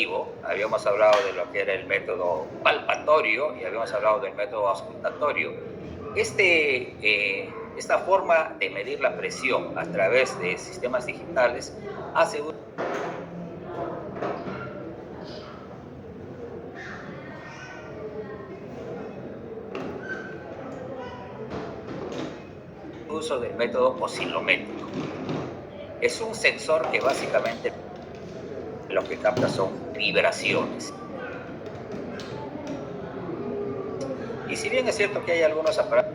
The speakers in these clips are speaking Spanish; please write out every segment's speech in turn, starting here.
auditivo, habíamos hablado de lo que era el método palpatorio y habíamos hablado del método auscultatorio. Esta forma de medir la presión a través de sistemas digitales hace uso del método oscilométrico. Es un sensor que básicamente lo que capta son vibraciones. Y si bien es cierto que hay algunos aparatos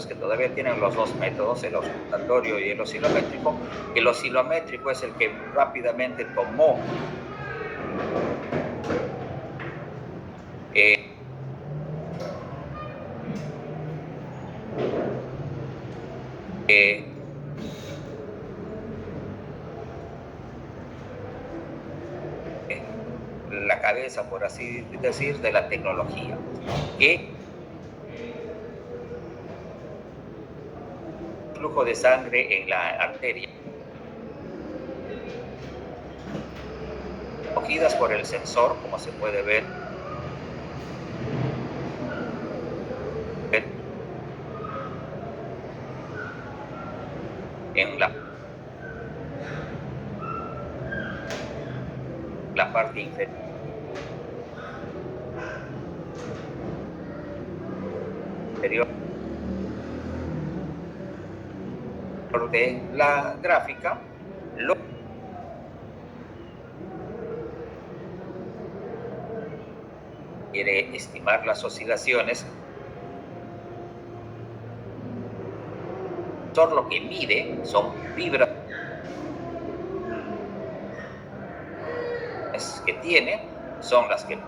que todavía tienen los dos métodos, el auscultatorio y el oscilométrico es el que rápidamente tomó la cabeza, por así decir, de la tecnología, que flujo de sangre en la arteria, cogidas por el sensor, como se puede ver en la parte inferior de la gráfica, quiere estimar las oscilaciones. Lo que mide son vibraciones que tiene, son las que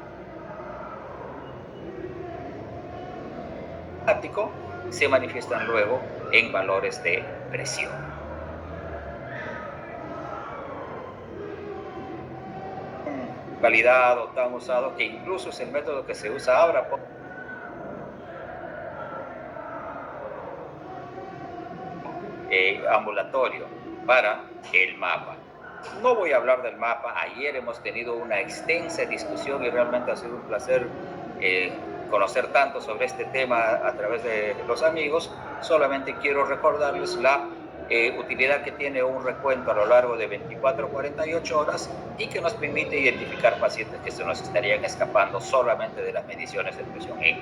se manifiestan luego en valores de presión. Validado, tan usado, que incluso es el método que se usa ahora ambulatorio para el mapa. No voy a hablar del mapa. Ayer hemos tenido una extensa discusión y realmente ha sido un placer conocer tanto sobre este tema a través de los amigos. Solamente quiero recordarles la utilidad que tiene un recuento a lo largo de 24 o 48 horas y que nos permite identificar pacientes que se nos estarían escapando solamente de las mediciones de presión en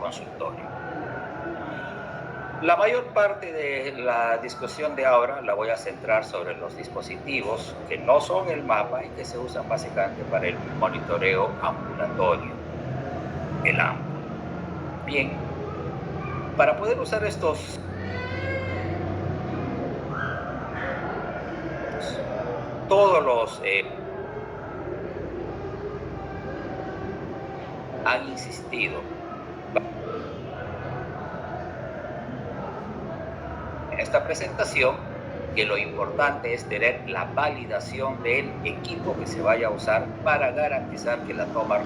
consultorio. La mayor parte de la discusión de ahora la voy a centrar sobre los dispositivos que no son el mapa y que se usan básicamente para el monitoreo ambulatorio, el AMBU. Bien, para poder usar estos todos los han insistido en esta presentación que lo importante es tener la validación del equipo que se vaya a usar para garantizar que la toma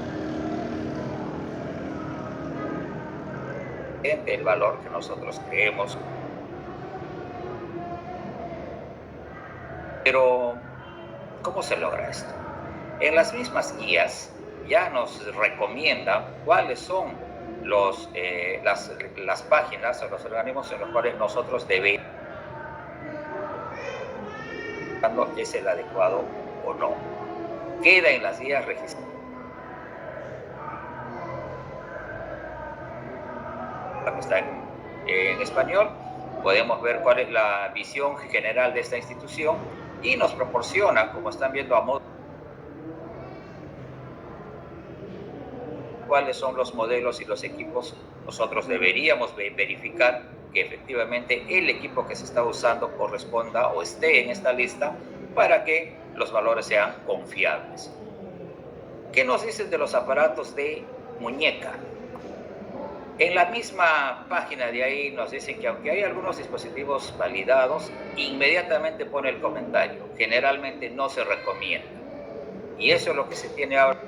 el valor que nosotros creemos. Pero, ¿cómo se logra esto? En las mismas guías ya nos recomienda cuáles son las páginas o los organismos en los cuales nosotros debemos es el adecuado o no. Queda en las guías registradas. Está en español. Podemos ver cuál es la visión general de esta institución y nos proporciona, como están viendo a modo, cuáles son los modelos y los equipos. Nosotros deberíamos verificar que efectivamente el equipo que se está usando corresponda o esté en esta lista para que los valores sean confiables. ¿Qué nos dicen de los aparatos de muñeca? En la misma página de ahí nos dicen que aunque hay algunos dispositivos validados, inmediatamente pone el comentario, generalmente no se recomienda. Y eso es lo que se tiene ahora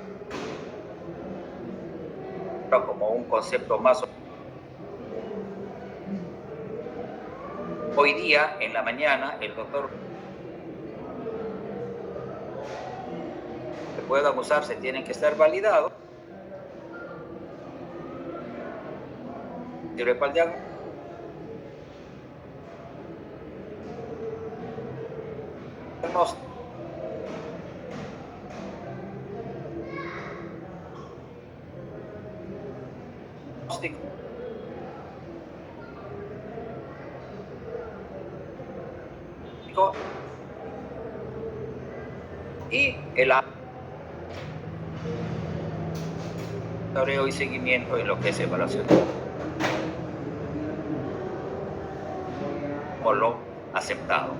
como un concepto más. Hoy día, en la mañana, el doctor puedan usarse tienen que estar validados. Sirve para el diagnóstico. Y el monitoreo y seguimiento en lo que es evaluación. Por lo aceptado.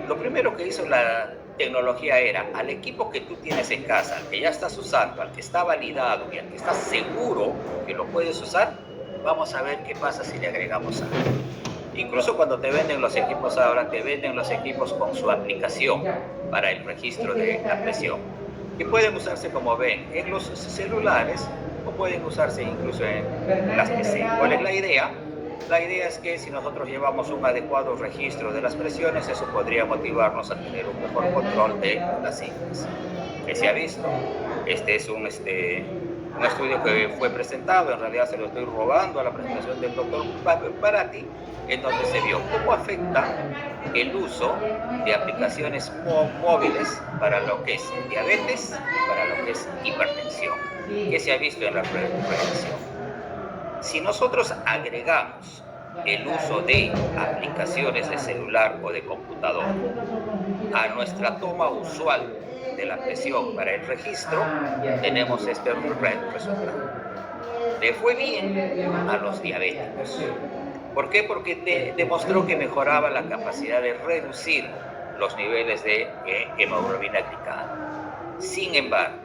Lo primero que hizo la tecnología era al equipo que tú tienes en casa, al que ya estás usando, al que está validado y al que estás seguro que lo puedes usar, vamos a ver qué pasa si le agregamos algo. Incluso cuando te venden los equipos ahora, te venden los equipos con su aplicación para el registro de la presión, que pueden usarse, como ven, en los celulares o pueden usarse incluso en las PC. ¿Cuál es la idea? La idea es que si nosotros llevamos un adecuado registro de las presiones, eso podría motivarnos a tener un mejor control de las cifras. ¿Qué se ha visto? Este es un estudio que fue presentado, en realidad se lo estoy robando a la presentación del doctor Barati, en donde se vio cómo afecta el uso de aplicaciones móviles para lo que es diabetes y para lo que es hipertensión. ¿Qué se ha visto en la prevención? Si nosotros agregamos el uso de aplicaciones de celular o de computador a nuestra toma usual de la presión para el registro, tenemos este resultado. Le fue bien a los diabéticos. ¿Por qué? Porque demostró que mejoraba la capacidad de reducir los niveles de hemoglobina glicada. Sin embargo,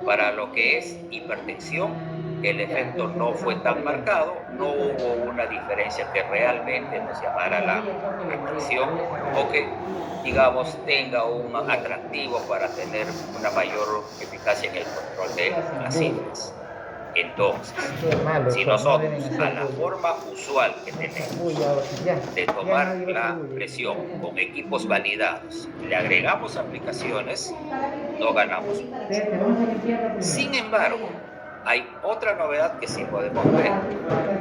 para lo que es hipertensión, el efecto no fue tan marcado, no hubo una diferencia que realmente nos llamara la atención o que, digamos, tenga un atractivo para tener una mayor eficacia en el control de las cifras. Entonces, si nosotros a la forma usual que tenemos de tomar la presión con equipos validados le agregamos aplicaciones, no ganamos mucho. Sin embargo, hay otra novedad que sí podemos ver.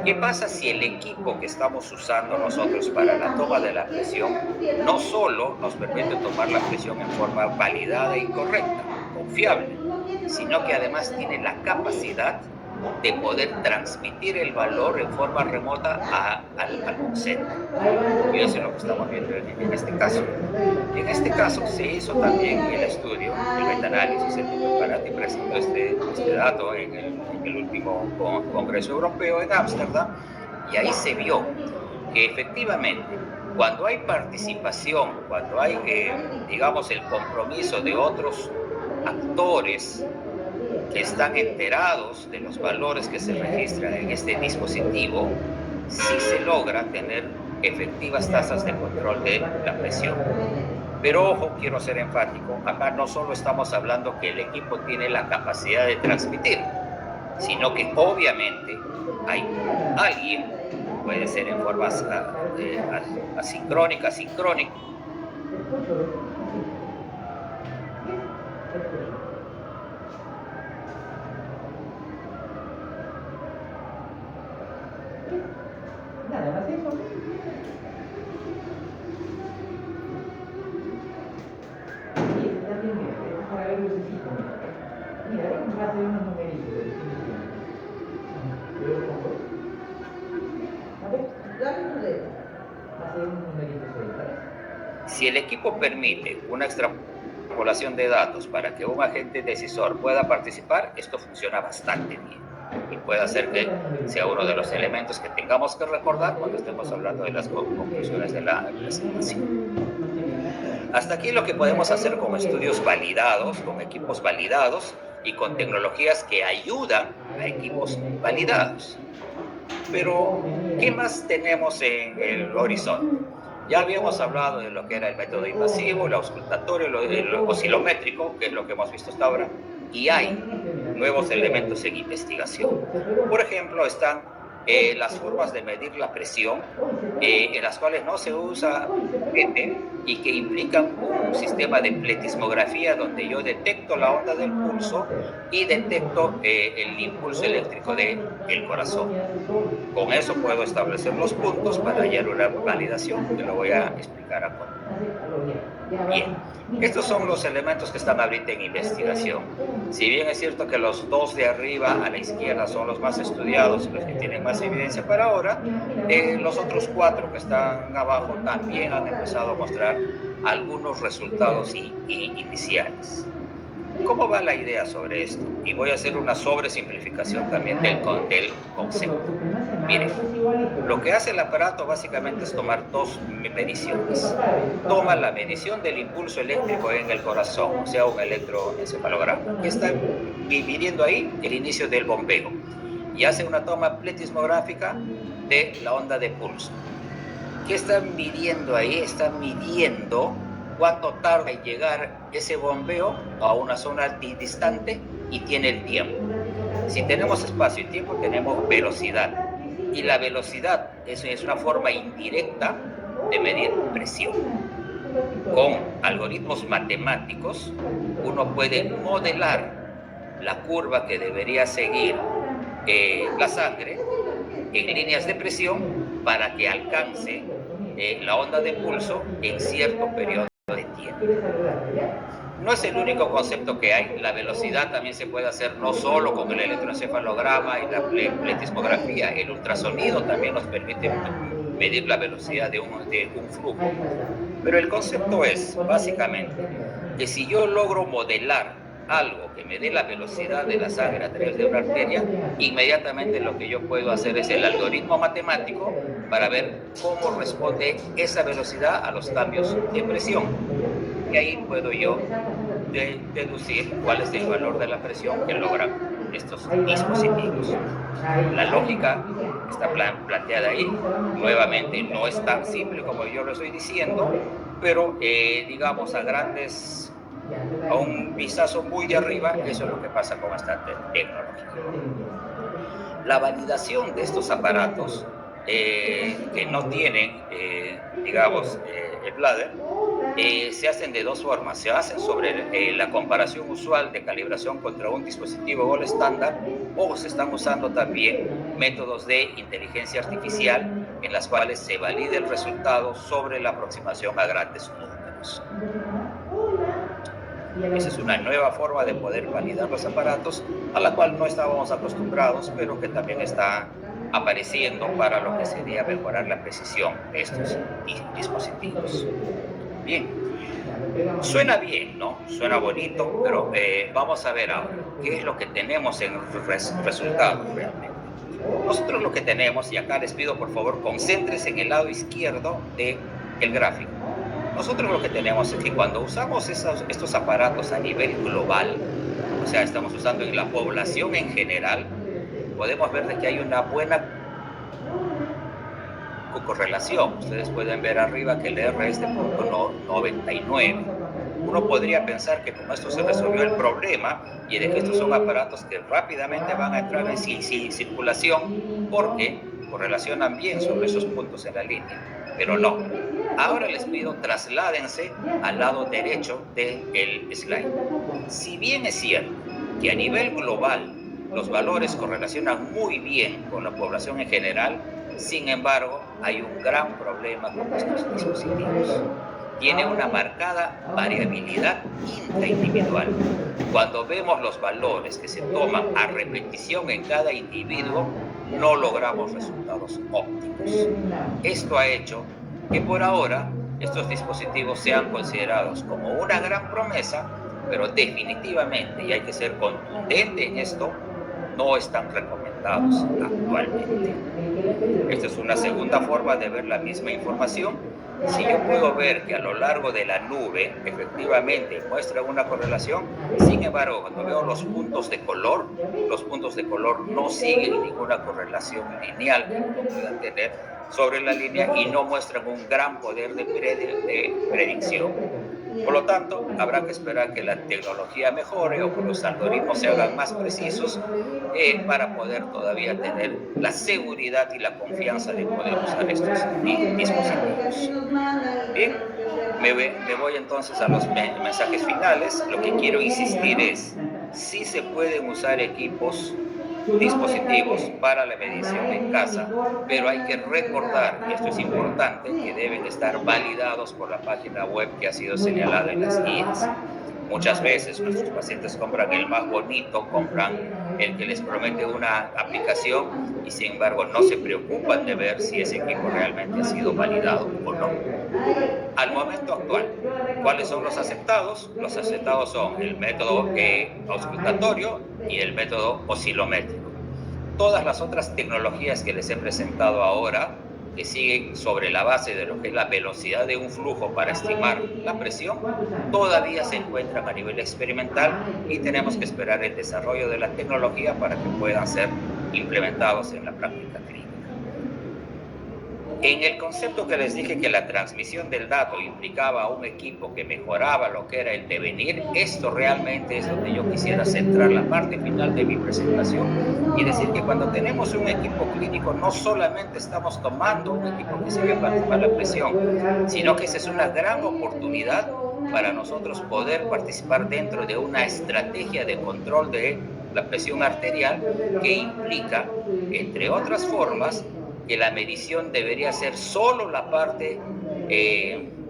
¿Qué pasa si el equipo que estamos usando nosotros para la toma de la presión no solo nos permite tomar la presión en forma validada y correcta, confiable, sino que además tiene la capacidad de poder transmitir el valor en forma remota al centro? Y eso es lo que estamos viendo en este caso. En este caso se hizo también el estudio, el metaanálisis, el doctor Barati presentó este dato en el último Congreso Europeo en Ámsterdam, y ahí se vio que efectivamente cuando hay participación, cuando hay, digamos, el compromiso de otros actores que están enterados de los valores que se registran en este dispositivo, sí se logra tener efectivas tasas de control de la presión. Pero ojo, quiero ser enfático, acá no solo estamos hablando que el equipo tiene la capacidad de transmitir, sino que obviamente hay alguien, puede ser en forma asincrónica, sincrónica, nada más eso. Y este también, mira, para ver lucecito. Mira, va a ser unos numeritos. Yo lo pongo. A ver, dame tu dedo. Va a ser unos numeritos ahí, ¿vale? Si el equipo permite una extrapolación de datos para que un agente decisor pueda participar, esto funciona bastante bien. Y puede hacer que sea uno de los elementos que tengamos que recordar cuando estemos hablando de las conclusiones de la presentación. Hasta aquí lo que podemos hacer con estudios validados, con equipos validados y con tecnologías que ayudan a equipos validados. Pero, ¿qué más tenemos en el horizonte? Ya habíamos hablado de lo que era el método invasivo, el auscultatorio, el oscilométrico, que es lo que hemos visto hasta ahora, y hay nuevos elementos en investigación. Por ejemplo, están las formas de medir la presión, en las cuales no se usa pipete y que implican un sistema de pletismografía donde yo detecto la onda del pulso y detecto el impulso eléctrico del corazón. Con eso puedo establecer los puntos para hallar una validación que lo voy a explicar a continuación. Bien, estos son los elementos que están ahorita en investigación. Si bien es cierto que los dos de arriba a la izquierda son los más estudiados, los que tienen más evidencia para ahora, los otros 4 que están abajo también han empezado a mostrar algunos resultados iniciales. ¿Cómo va la idea sobre esto? Y voy a hacer una sobresimplificación también del concepto. Miren, lo que hace el aparato básicamente es tomar 2 mediciones. Toma la medición del impulso eléctrico en el corazón, o sea, un electroencefalograma, que está midiendo ahí el inicio del bombeo. Y hace una toma pletismográfica de la onda de pulso. ¿Qué están midiendo ahí? Están midiendo cuánto tarda en llegar ese bombeo a una zona distante y tiene el tiempo. Si tenemos espacio y tiempo, tenemos velocidad. Y la velocidad es una forma indirecta de medir presión. Con algoritmos matemáticos, uno puede modelar la curva que debería seguir la sangre en líneas de presión para que alcance la onda de pulso en cierto periodo de tiempo. No es el único concepto que hay. La velocidad también se puede hacer no solo con el electroencefalograma y la pletismografía. El ultrasonido también nos permite medir la velocidad de un flujo. Pero el concepto es, básicamente, que si yo logro modelar algo que me dé la velocidad de la sangre a través de una arteria, inmediatamente lo que yo puedo hacer es el algoritmo matemático para ver cómo responde esa velocidad a los cambios de presión. Y ahí puedo yo deducir cuál es el valor de la presión que logran estos dispositivos. La lógica está planteada ahí. Nuevamente, no es tan simple como yo lo estoy diciendo, pero digamos a un vistazo muy de arriba, eso es lo que pasa con esta tecnología. La validación de estos aparatos que no tienen, digamos, el bladder, se hacen de 2 formas. Se hacen sobre la comparación usual de calibración contra un dispositivo gold estándar, o se están usando también métodos de inteligencia artificial en las cuales se valida el resultado sobre la aproximación a grandes números. Esa es una nueva forma de poder validar los aparatos a la cual no estábamos acostumbrados, pero que también está apareciendo para lo que sería mejorar la precisión de estos dispositivos. Bien, suena bien, ¿no? Suena bonito, pero vamos a ver ahora qué es lo que tenemos en resultados realmente. Nosotros lo que tenemos, y acá les pido por favor concéntrense en el lado izquierdo del gráfico. Nosotros lo que tenemos es que cuando usamos estos aparatos a nivel global, o sea, estamos usando en la población en general, podemos ver de que hay una buena correlación. Ustedes pueden ver arriba que el R es de 0.99. Uno podría pensar que con esto se resolvió el problema y de que estos son aparatos que rápidamente van a entrar en circulación porque correlacionan bien sobre esos puntos en la línea, pero no. Ahora les pido trasládense al lado derecho del slide. Si bien es cierto que a nivel global los valores correlacionan muy bien con la población en general, sin embargo, hay un gran problema con estos dispositivos. Tiene una marcada variabilidad intraindividual. Cuando vemos los valores que se toman a repetición en cada individuo, no logramos resultados óptimos. Esto ha hecho que por ahora estos dispositivos sean considerados como una gran promesa, pero definitivamente, y hay que ser contundente en esto, no están recomendados actualmente. Esta es una segunda forma de ver la misma información. Si yo puedo ver que a lo largo de la nube efectivamente muestra una correlación, sin embargo, cuando veo los puntos de color no siguen ninguna correlación lineal que puedan tener sobre la línea y no muestran un gran poder de predicción. Por lo tanto, habrá que esperar que la tecnología mejore o que los algoritmos se hagan más precisos para poder todavía tener la seguridad y la confianza de poder usar estos dispositivos. Bien, me voy entonces a los mensajes finales. Lo que quiero insistir es, sí se pueden usar dispositivos para la medición en casa, pero hay que recordar, y esto es importante, que deben estar validados por la página web que ha sido señalada en las guías. Muchas veces nuestros pacientes compran el más bonito, compran el que les promete una aplicación y sin embargo no se preocupan de ver si ese equipo realmente ha sido validado o no. Al momento actual, ¿cuáles son los aceptados? Los aceptados son el método auscultatorio y el método oscilométrico. Todas las otras tecnologías que les he presentado ahora, que siguen sobre la base de lo que es la velocidad de un flujo para estimar la presión, todavía se encuentran a nivel experimental y tenemos que esperar el desarrollo de la tecnología para que puedan ser implementados en la práctica clínica. En el concepto que les dije que la transmisión del dato implicaba un equipo que mejoraba lo que era el devenir, esto realmente es donde yo quisiera centrar la parte final de mi presentación y decir que cuando tenemos un equipo clínico no solamente estamos tomando un equipo que sirve para tomar la presión, sino que esa es una gran oportunidad para nosotros poder participar dentro de una estrategia de control de la presión arterial que implica, entre otras formas, que la medición debería ser solo la parte,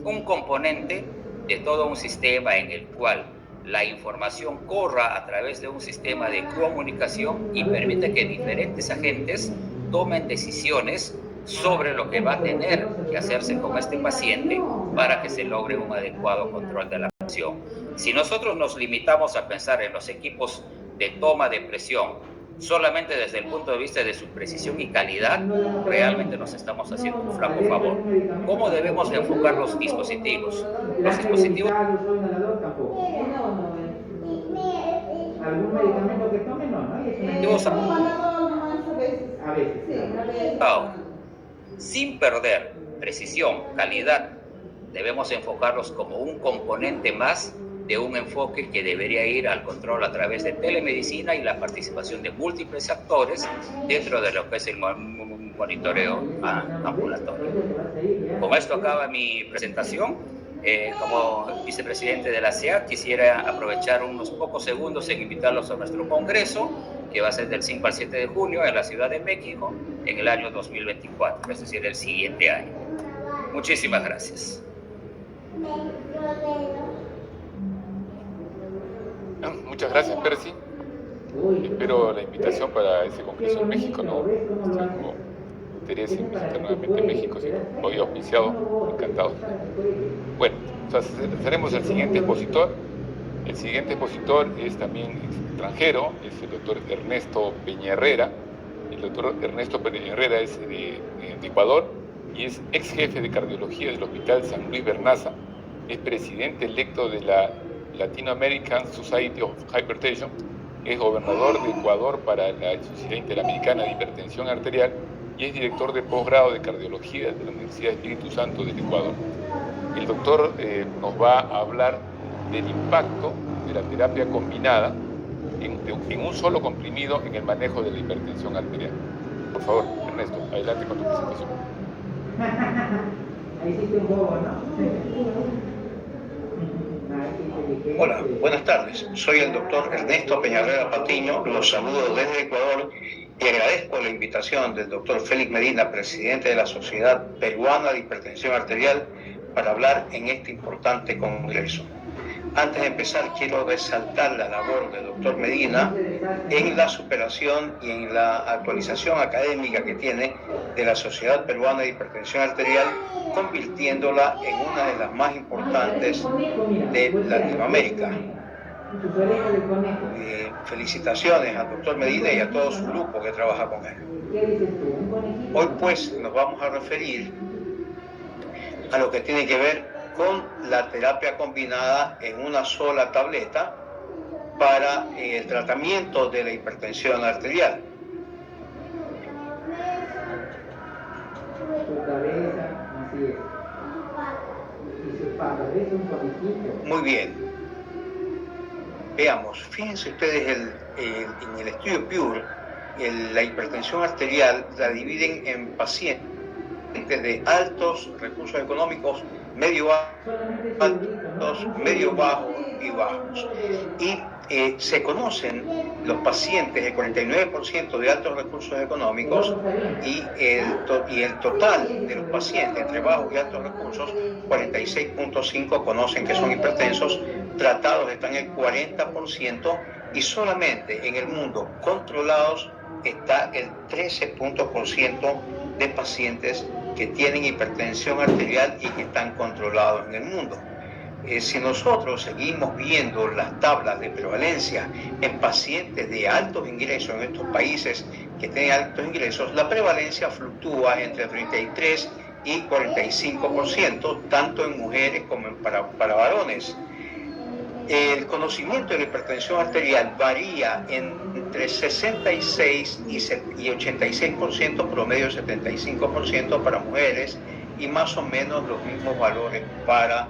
un componente de todo un sistema en el cual la información corra a través de un sistema de comunicación y permite que diferentes agentes tomen decisiones sobre lo que va a tener que hacerse con este paciente para que se logre un adecuado control de la presión. Si nosotros nos limitamos a pensar en los equipos de toma de presión solamente desde el punto de vista de su precisión y calidad, realmente nos estamos haciendo un flaco favor. ¿Cómo debemos enfocar los dispositivos? Los dispositivos... ¿Algún medicamento que tome? A veces. Sin perder precisión, calidad, debemos enfocarlos como un componente más de un enfoque que debería ir al control a través de telemedicina y la participación de múltiples actores dentro de lo que es el monitoreo ambulatorio. Con esto acaba mi presentación. Como vicepresidente de la CEA, quisiera aprovechar unos pocos segundos en invitarlos a nuestro congreso, que va a ser del 5 al 7 de junio en la Ciudad de México, en el año 2024, es decir, el siguiente año. Muchísimas gracias. Muchas gracias, Percy. Espero la invitación para ese congreso en México, ¿no? Tengo interés en visitar nuevamente México, si hoy auspiciado, encantado. Bueno, haremos el siguiente expositor. El siguiente expositor es también extranjero, es el doctor Ernesto Peña Herrera. El doctor Ernesto Peña Herrera es de Ecuador y es ex jefe de cardiología del Hospital San Luis Bernaza. Es presidente electo de la Latino American Society of Hypertension, es gobernador de Ecuador para la Sociedad Interamericana de Hipertensión Arterial y es director de posgrado de cardiología de la Universidad de Espíritu Santo del Ecuador. El doctor nos va a hablar del impacto de la terapia combinada en un solo comprimido en el manejo de la hipertensión arterial. Por favor, Ernesto, adelante con tu presentación. Ahí hiciste un juego, ¿no? Hola, buenas tardes. Soy el doctor Ernesto Peña Herrera Patiño. Los saludo desde Ecuador y agradezco la invitación del doctor Félix Medina, presidente de la Sociedad Peruana de Hipertensión Arterial, para hablar en este importante congreso. Antes de empezar, quiero resaltar la labor del doctor Medina en la superación y en la actualización académica que tiene de la Sociedad Peruana de Hipertensión Arterial, convirtiéndola en una de las más importantes de Latinoamérica. Felicitaciones al doctor Medina y a todo su grupo que trabaja con él. Hoy pues nos vamos a referir a lo que tiene que ver con la terapia combinada en una sola tableta para el tratamiento de la hipertensión arterial. y se favorece un político. Muy bien. Veamos, fíjense ustedes en el estudio PURE, la hipertensión arterial la dividen en pacientes de altos recursos económicos, medio altos, medio bajos y bajos. Y se conocen los pacientes, el 49% de altos recursos económicos y el total de los pacientes entre bajos y altos recursos, 46.5 conocen que son hipertensos, tratados están en el 40% y solamente en el mundo controlados está el 13% de pacientes que tienen hipertensión arterial y que están controlados en el mundo. Si nosotros seguimos viendo las tablas de prevalencia en pacientes de altos ingresos en estos países que tienen altos ingresos, la prevalencia fluctúa entre 33 y 45%, tanto en mujeres como para varones. El conocimiento de la hipertensión arterial varía entre 66 y 86%, promedio 75% para mujeres y más o menos los mismos valores para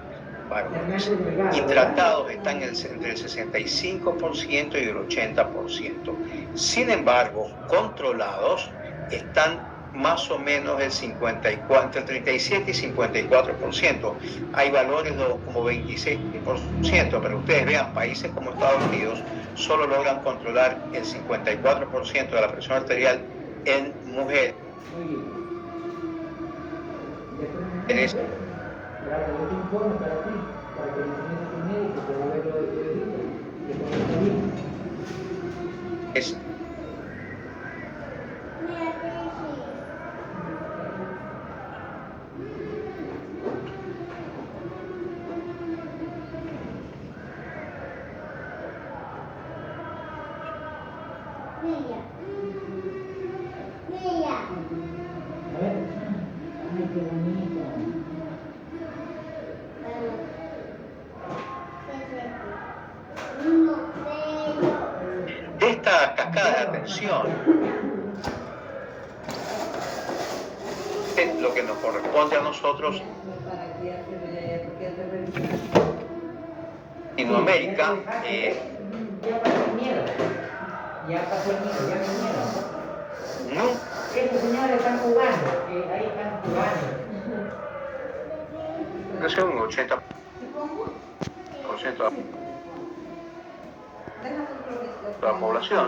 varones. Y tratados están entre el 65% y el 80%. Sin embargo, controlados están más o menos el 54, entre 37 y 54%. Hay valores como 26%, pero ustedes vean, países como Estados Unidos solo logran controlar el 54% de la presión arterial en mujeres. De esta cascada de atención, es lo que nos corresponde a nosotros en Latinoamérica. Ya pasó el miedo, ya vinieron. No. Esos señores están jugando, ahí están jugando. Un 80% de la población.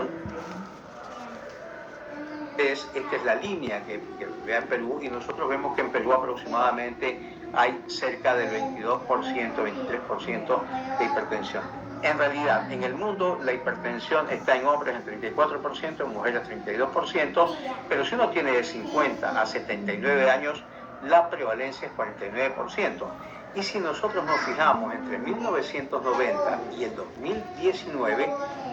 Esta es la línea que vea en Perú, y nosotros vemos que en Perú aproximadamente hay cerca del 22%, 23% de hipertensión. En realidad, en el mundo la hipertensión está en hombres en 34%, en mujeres 32%, pero si uno tiene de 50 a 79 años, la prevalencia es 49%. Y si nosotros nos fijamos entre 1990 y el 2019,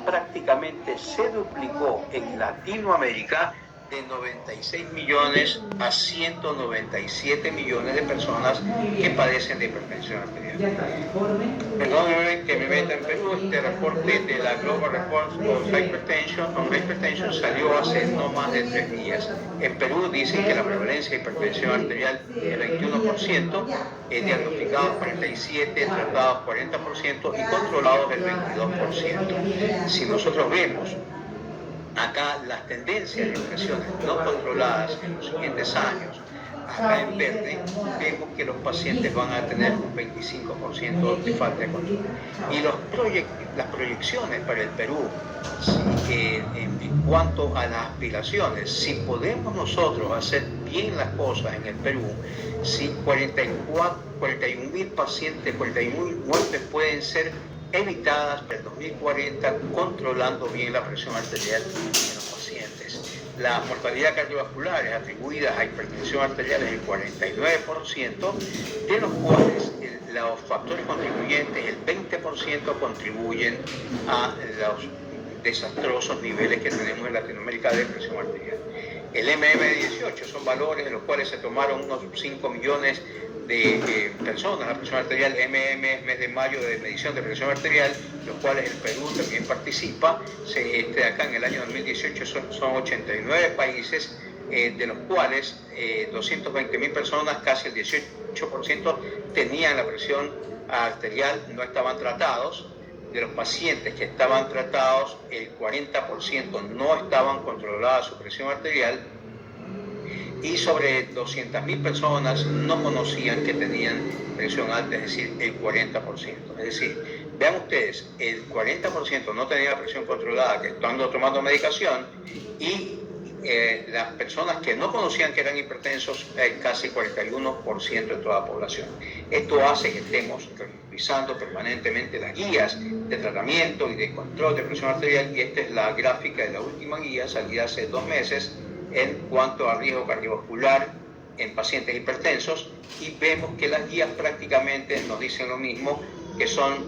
prácticamente se duplicó en Latinoamérica de 96 millones a 197 millones de personas que padecen de hipertensión arterial. Perdónenme que me meta en Perú, este reporte de la Global Report on Hypertension salió hace no más de 3 días. En Perú dicen que la prevalencia de hipertensión arterial es 21%, diagnosticados 47%, tratados 40% y controlados el 22%. Si nosotros vemos acá las tendencias de infecciones no controladas en los siguientes años, acá en verde vemos que los pacientes van a tener un 25% de falta de control. Y las proyecciones para el Perú, en cuanto a las aspiraciones, si podemos nosotros hacer bien las cosas en el Perú, si 41.000 pacientes, 41.000 muertes pueden ser evitadas para el 2040, controlando bien la presión arterial en los pacientes. La mortalidad cardiovascular atribuida a hipertensión arterial es el 49%, de los cuales los factores contribuyentes, el 20% contribuyen a los desastrosos niveles que tenemos en Latinoamérica de presión arterial. El MM18 son valores de los cuales se tomaron unos 5 millones de personas. La presión arterial, MM es mes de mayo de medición de presión arterial, los cuales el Perú también participa. Acá en el año 2018 son 89 países de los cuales 220.000 personas, casi el 18%, tenían la presión arterial, no estaban tratados. De los pacientes que estaban tratados, el 40% no estaban controladas su presión arterial, y sobre 200.000 personas no conocían que tenían presión alta, es decir, el 40%. Es decir, vean ustedes, el 40% no tenía presión controlada, que estando tomando medicación, y las personas que no conocían que eran hipertensos, casi 41% de toda la población. Esto hace que estemos revisando permanentemente las guías de tratamiento y de control de presión arterial, y esta es la gráfica de la última guía, salida hace 2 meses, en cuanto a riesgo cardiovascular en pacientes hipertensos, y vemos que las guías prácticamente nos dicen lo mismo, que son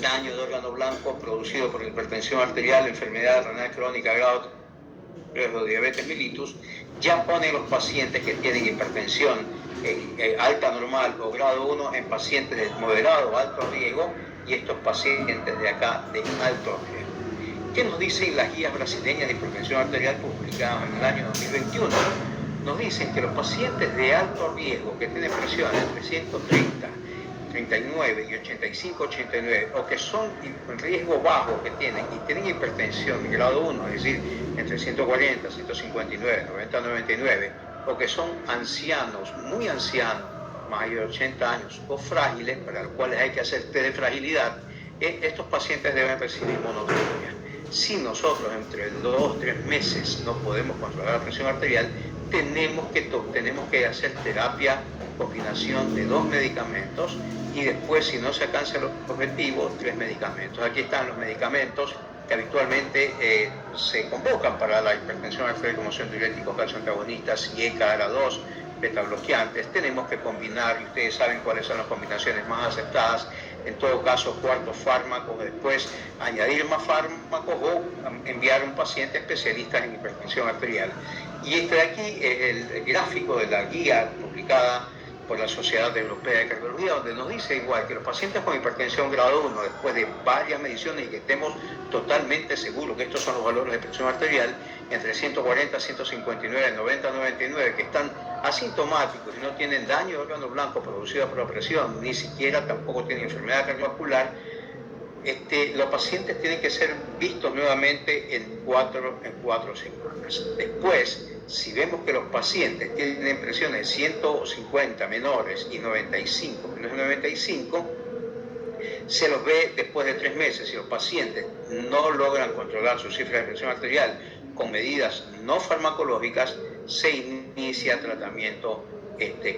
daño de órgano blanco producido por hipertensión arterial, enfermedad renal crónica grado 3 o diabetes mellitus. Ya ponen los pacientes que tienen hipertensión alta normal o grado 1 en pacientes de moderado o alto riesgo, y estos pacientes de acá de alto riesgo. ¿Qué nos dicen las guías brasileñas de hipertensión arterial publicadas en el año 2021? Nos dicen que los pacientes de alto riesgo que tienen presión entre 130, 39 y 85, 89, o que son en riesgo bajo que tienen y tienen hipertensión de grado 1, es decir, entre 140, 159, 90, 99, o que son ancianos, muy ancianos, más de 80 años, o frágiles, para los cuales hay que hacer test de fragilidad, estos pacientes deben recibir monoterapia. Si nosotros entre 2 o 3 meses no podemos controlar la presión arterial, tenemos que hacer terapia, combinación de 2 medicamentos, y después, si no se alcanza el objetivo, 3 medicamentos. Aquí están los medicamentos que habitualmente se convocan para la hipertensión arterial, como son diuréticos, calcioantagonistas, IECA, ARA2, beta-bloqueantes. Tenemos que combinar, y ustedes saben cuáles son las combinaciones más aceptadas. En todo caso, cuartos fármacos, después añadir más fármacos o enviar a un paciente especialista en hipertensión arterial. Y este de aquí es el gráfico de la guía publicada por la Sociedad Europea de Cardiología, donde nos dice igual que los pacientes con hipertensión grado 1, después de varias mediciones y que estemos totalmente seguros que estos son los valores de presión arterial, entre 140, 159, 90, 99, que están asintomáticos y no tienen daño de órgano blanco producido por la presión, ni siquiera tampoco tienen enfermedad cardiovascular, los pacientes tienen que ser vistos nuevamente en 4 semanas. Después, si vemos que los pacientes tienen presiones de 150 menores y 95 menos de 95, se los ve después de 3 meses. Si los pacientes no logran controlar su cifra de presión arterial con medidas no farmacológicas, se inicia tratamiento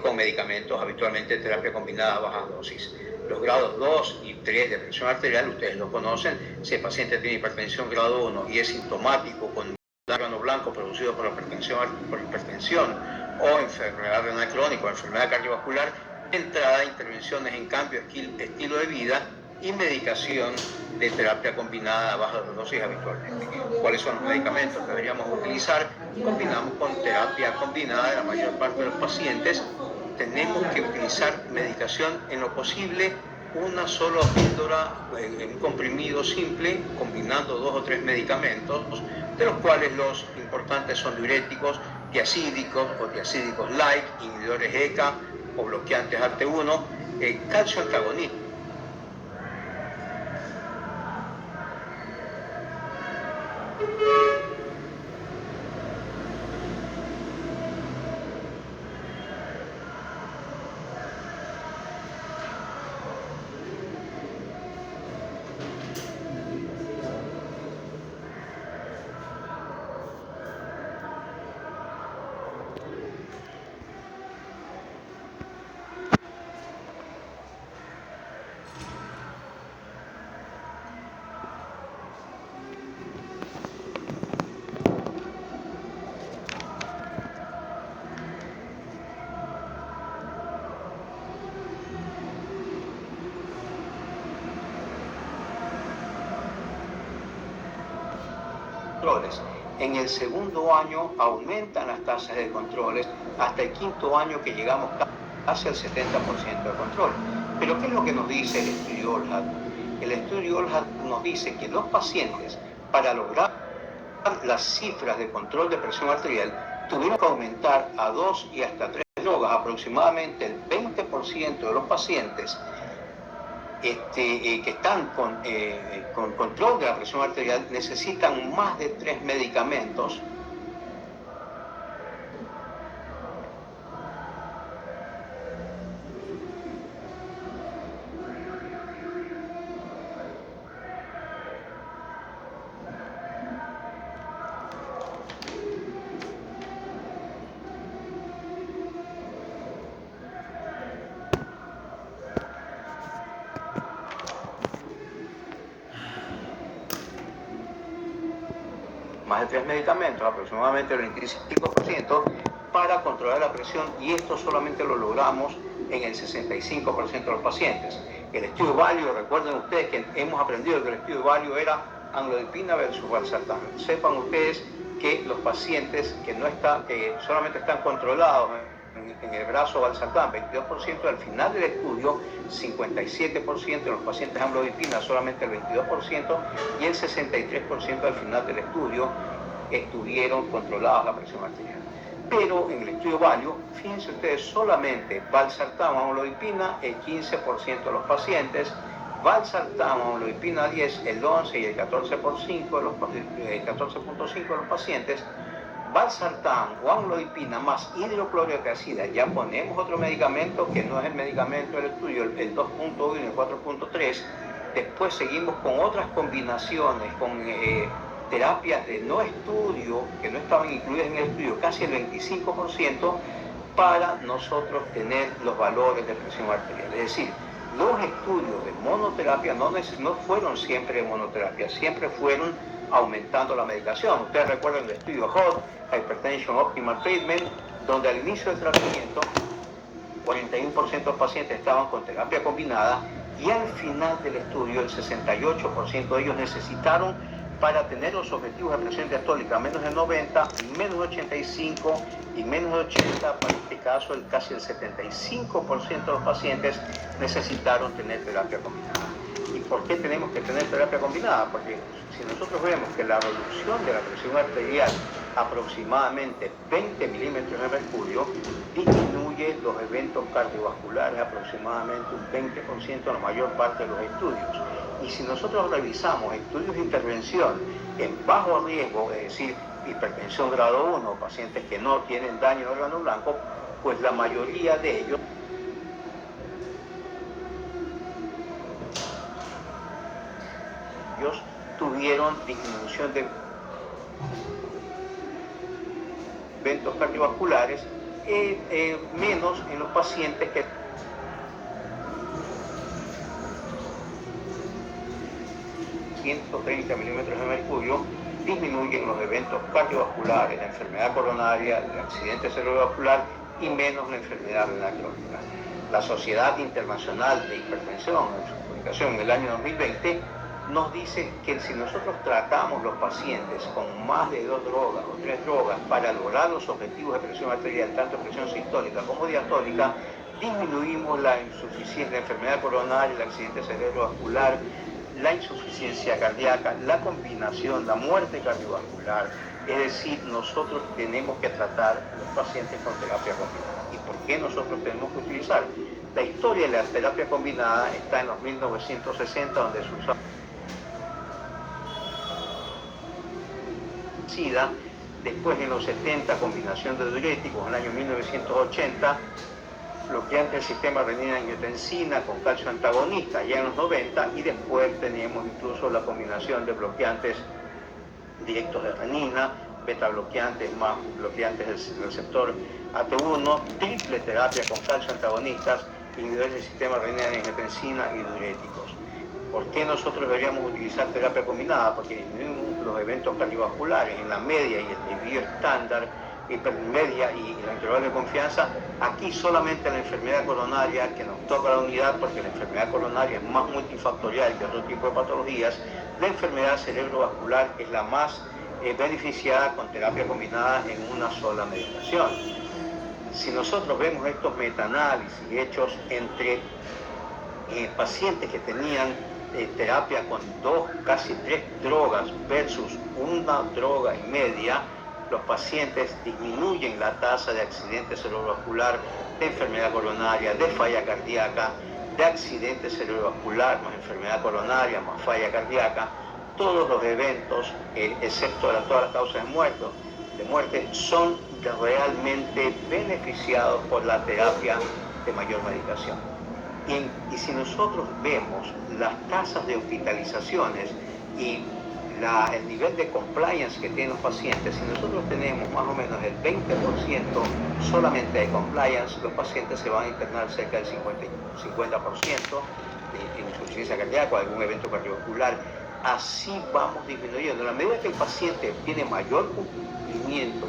con medicamentos, habitualmente terapia combinada a bajas dosis. Los grados 2 y 3 de presión arterial, ustedes lo conocen. Si el paciente tiene hipertensión grado 1 y es sintomático con órgano blanco producido por hipertensión o enfermedad renal crónica o enfermedad cardiovascular, entrada, intervenciones en cambio de estilo de vida y medicación de terapia combinada a bajas dosis habitualmente. ¿Cuáles son los medicamentos que deberíamos utilizar? Combinamos con terapia combinada de la mayor parte de los pacientes. Tenemos que utilizar medicación en lo posible, una sola píldora, un comprimido simple, combinando 2 o 3 medicamentos, de los cuales los importantes son diuréticos, diacídicos o diacídicos light, inhibidores ECA o bloqueantes AT1, calcio antagonista. En el segundo año aumentan las tasas de controles hasta el quinto año, que llegamos casi al 70% de control. Pero ¿qué es lo que nos dice el estudio OLHAT? El estudio OLHAT nos dice que los pacientes, para lograr las cifras de control de presión arterial, tuvieron que aumentar a 2 y hasta 3 drogas. Aproximadamente el 20% de los pacientes que están con control de la presión arterial necesitan más de 3 medicamentos. Más de 3 medicamentos, aproximadamente el 25%, para controlar la presión, y esto solamente lo logramos en el 65% de los pacientes. El estudio Value, recuerden ustedes que hemos aprendido que el estudio Value era amlodipina versus valsartán. Sepan ustedes que los pacientes que solamente están controlados en el brazo valsartán, 22% al final del estudio, 57% de los pacientes amlodipina, solamente el 22%, y el 63% al final del estudio estuvieron controlados la presión arterial. Pero en el estudio Value, fíjense ustedes, solamente valsartán o amlodipina, el 15% de los pacientes, valsartán o amlodipina 10, el 11 y el 14.5% de los pacientes, valsartán o amlodipina más hidroclorotiazida. Ya ponemos otro medicamento que no es el medicamento del estudio, el 2.1 y el 4.3. Después seguimos con otras combinaciones, con terapias de no estudio, que no estaban incluidas en el estudio, casi el 25%, para nosotros tener los valores de presión arterial. Es decir, los estudios de monoterapia no fueron siempre de monoterapia, siempre fueron aumentando la medicación. Ustedes recuerdan el estudio HOT, Hypertension Optimal Treatment, donde al inicio del tratamiento 41% de los pacientes estaban con terapia combinada, y al final del estudio el 68% de ellos necesitaron, para tener los objetivos de presión diastólica menos de 90, menos de 85 y menos de 80, para este caso casi el 75% de los pacientes necesitaron tener terapia combinada. ¿Y por qué tenemos que tener terapia combinada? Porque si nosotros vemos que la reducción de la presión arterial, aproximadamente 20 milímetros de mercurio, disminuye los eventos cardiovasculares aproximadamente un 20% en la mayor parte de los estudios. Y si nosotros revisamos estudios de intervención en bajo riesgo, es decir, hipertensión grado 1, pacientes que no tienen daño de órgano blanco, pues la mayoría de ellos tuvieron disminución de eventos cardiovasculares, menos en los pacientes que 130 milímetros de mercurio disminuyen los eventos cardiovasculares, la enfermedad coronaria, el accidente cerebrovascular, y menos la enfermedad renal crónica. La Sociedad Internacional de Hipertensión, en su publicación en el año 2020, nos dice que si nosotros tratamos los pacientes con más de 2 drogas o 3 drogas para lograr los objetivos de presión arterial, tanto presión sistólica como diastólica, disminuimos la insuficiencia, la enfermedad coronaria, el accidente cerebrovascular, la insuficiencia cardíaca, la combinación, la muerte cardiovascular. Es decir, nosotros tenemos que tratar a los pacientes con terapia combinada. ¿Y por qué nosotros tenemos que utilizar? La historia de la terapia combinada está en los 1960, donde se usaba SIDA, después en los 70 combinación de diuréticos, en el año 1980 bloqueante del sistema renina-angiotensina con calcio antagonista, ya en los 90, y después teníamos incluso la combinación de bloqueantes directos de renina, beta bloqueantes más bloqueantes del receptor AT1, triple terapia con calcio antagonistas, inhibidores del sistema renina-angiotensina y diuréticos. ¿Por qué nosotros deberíamos utilizar terapia combinada? Porque disminuimos los eventos cardiovasculares en la media y el desvío estándar, hipermedia y la intervalo de confianza. Aquí solamente la enfermedad coronaria, que nos toca la unidad porque la enfermedad coronaria es más multifactorial que otro tipo de patologías, la enfermedad cerebrovascular es la más beneficiada con terapia combinada en una sola medicación. Si nosotros vemos estos metaanálisis hechos entre pacientes que tenían terapia con 2, casi 3 drogas versus 1 droga y media, los pacientes disminuyen la tasa de accidente cerebrovascular, de enfermedad coronaria, de falla cardíaca, de accidente cerebrovascular más enfermedad coronaria más falla cardíaca. Todos los eventos, excepto todas las causas de muerte, son realmente beneficiados por la terapia de mayor medicación. Y si nosotros vemos las tasas de hospitalizaciones y el nivel de compliance que tienen los pacientes, si nosotros tenemos más o menos el 20% solamente de compliance, los pacientes se van a internar cerca del 50% de insuficiencia cardíaca o algún evento cardiovascular. Así vamos disminuyendo. A la medida que el paciente tiene mayor cumplimiento,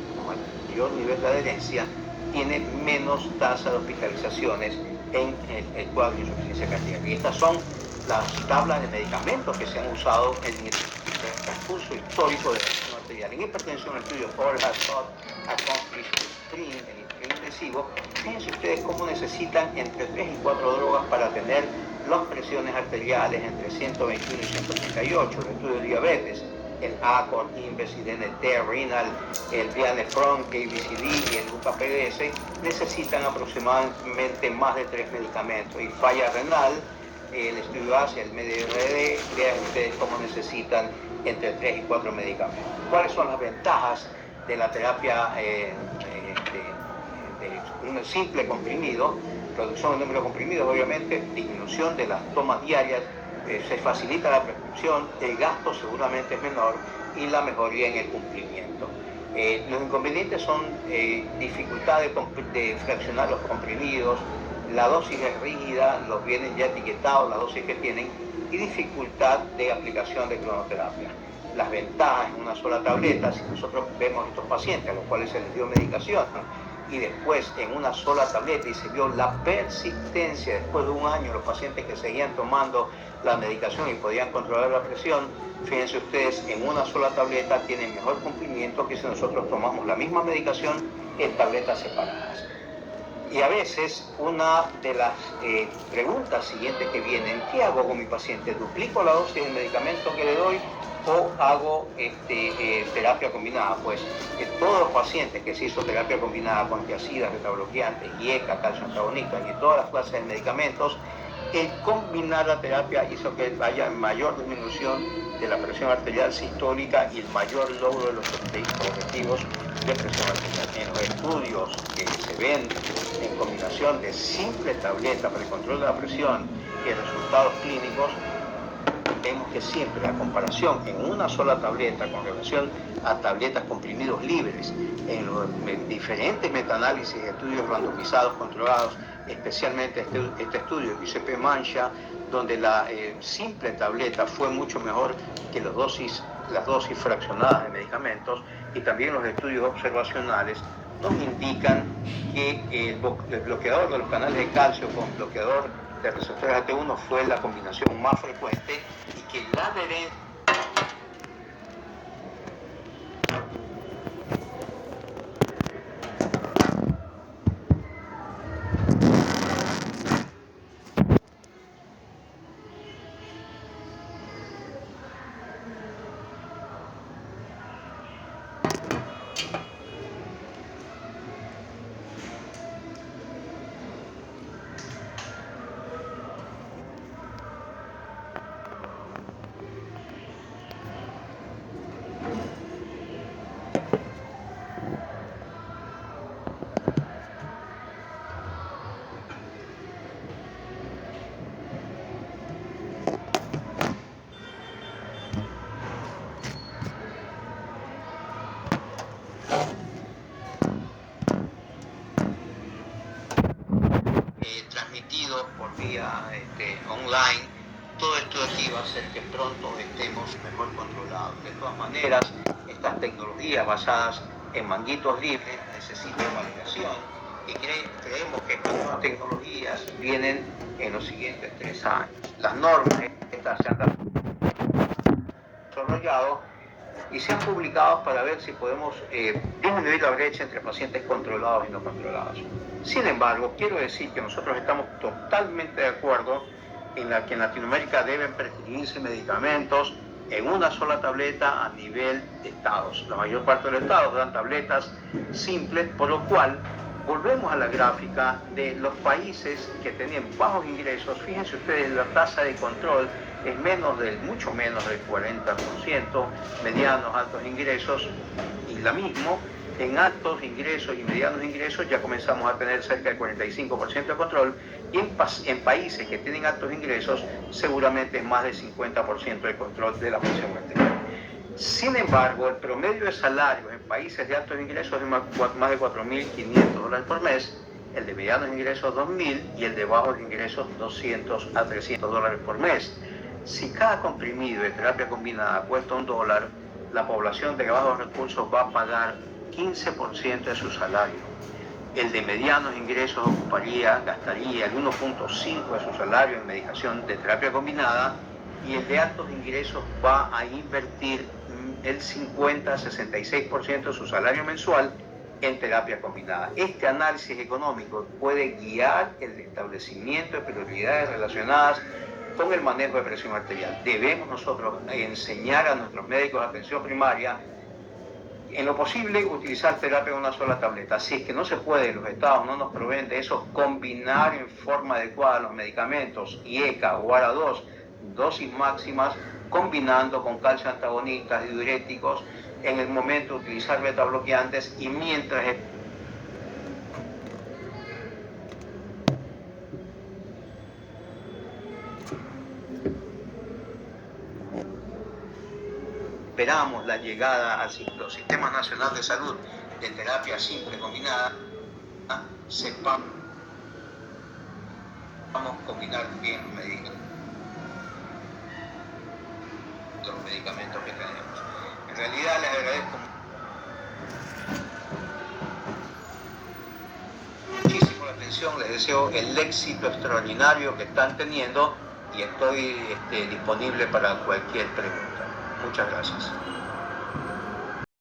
mayor nivel de adherencia, tiene menos tasa de hospitalizaciones en el cuadro de insuficiencia cardíaca. Y estas son las tablas de medicamentos que se han usado en el transcurso histórico de la presión arterial. En hipertensión, el estudio All Has Thought Accomplished Sprint, en el intensivo, fíjense ustedes cómo necesitan entre 3 y 4 drogas para tener las presiones arteriales entre 121 y 138, el estudio de diabetes, el ACORD, INVEST, DNT, Renal, el Vianefron, KBCD y el UPA-PDS necesitan aproximadamente más de 3 medicamentos. Y falla renal, el estudio hace el MDRD, vean ustedes cómo necesitan entre 3 y 4 medicamentos. ¿Cuáles son las ventajas de la terapia de un simple comprimido? Reducción del número de comprimidos, obviamente, disminución de las tomas diarias, se facilita la prescripción, el gasto seguramente es menor y la mejoría en el cumplimiento. Los inconvenientes son dificultad de fraccionar los comprimidos, la dosis es rígida, los vienen ya etiquetados, la dosis que tienen, y dificultad de aplicación de cronoterapia. Las ventajas en una sola tableta, si nosotros vemos a estos pacientes a los cuales se les dio medicación, y después en una sola tableta y se vio la persistencia después de un año, los pacientes que seguían tomando la medicación y podían controlar la presión, fíjense ustedes, en una sola tableta tienen mejor cumplimiento que si nosotros tomamos la misma medicación en tabletas separadas. Y a veces una de las preguntas siguientes que vienen, ¿qué hago con mi paciente? ¿Duplico la dosis del medicamento que le doy o hago terapia combinada? Pues todos los pacientes que se hizo terapia combinada con antiacidas, betabloqueantes, IECA, calcio antagonista y todas las clases de medicamentos, el combinar la terapia hizo que haya mayor disminución de la presión arterial sistólica y el mayor logro de los objetivos de presión arterial. En los estudios que se ven en combinación de simple tableta para el control de la presión y resultados clínicos, vemos que siempre la comparación en una sola tableta con relación a tabletas comprimidos libres en los diferentes metaanálisis y estudios randomizados controlados, especialmente este estudio de ICP Mancha, donde la simple tableta fue mucho mejor que las dosis fraccionadas de medicamentos, y también los estudios observacionales nos indican que el bloqueador de los canales de calcio con bloqueador de receptores AT1 fue la combinación más frecuente y que la adherencia transmitido por vía online, todo esto de aquí va a hacer que pronto estemos mejor controlados. De todas maneras, estas tecnologías basadas en manguitos libres necesitan validación y creemos que estas nuevas tecnologías vienen en los siguientes 3 años. Las normas estas se han desarrollado y se han publicado para ver si podemos disminuir la brecha entre pacientes controlados y no controlados. Sin embargo, quiero decir que nosotros estamos totalmente de acuerdo en que en Latinoamérica deben prescribirse medicamentos en una sola tableta a nivel de estados. La mayor parte de los estados dan tabletas simples, por lo cual volvemos a la gráfica de los países que tenían bajos ingresos. Fíjense ustedes, la tasa de control es mucho menos del 40%, medianos, altos ingresos, y la misma. En altos ingresos y medianos ingresos ya comenzamos a tener cerca del 45% de control, y en países que tienen altos ingresos seguramente es más del 50% de control de la presión arterial. Sin embargo, el promedio de salarios en países de altos ingresos es más de $4.500 por mes, el de medianos ingresos $2.000 y el de bajos ingresos $200 a $300 por mes. Si cada comprimido de terapia combinada cuesta $1, la población de bajos recursos va a pagar 15% de su salario. El de medianos ingresos gastaría el 1.5 de su salario en medicación de terapia combinada, y el de altos ingresos va a invertir el 50-66% de su salario mensual en terapia combinada. Este análisis económico puede guiar el establecimiento de prioridades relacionadas con el manejo de presión arterial. Debemos nosotros enseñar a nuestros médicos de atención primaria, en lo posible, utilizar terapia en una sola tableta. Si es que no se puede, los estados no nos proveen de eso, combinar en forma adecuada los medicamentos IECA o ARA2, dosis máximas, combinando con calcio antagonistas y diuréticos, en el momento de utilizar beta bloqueantes, y mientras esperamos la llegada al Sistema Nacional de Salud de terapia simple combinada, sepamos combinar bien los medicamentos que tenemos. En realidad les agradezco muchísimo la atención, les deseo el éxito extraordinario que están teniendo, y estoy disponible para cualquier pregunta. Muchas gracias.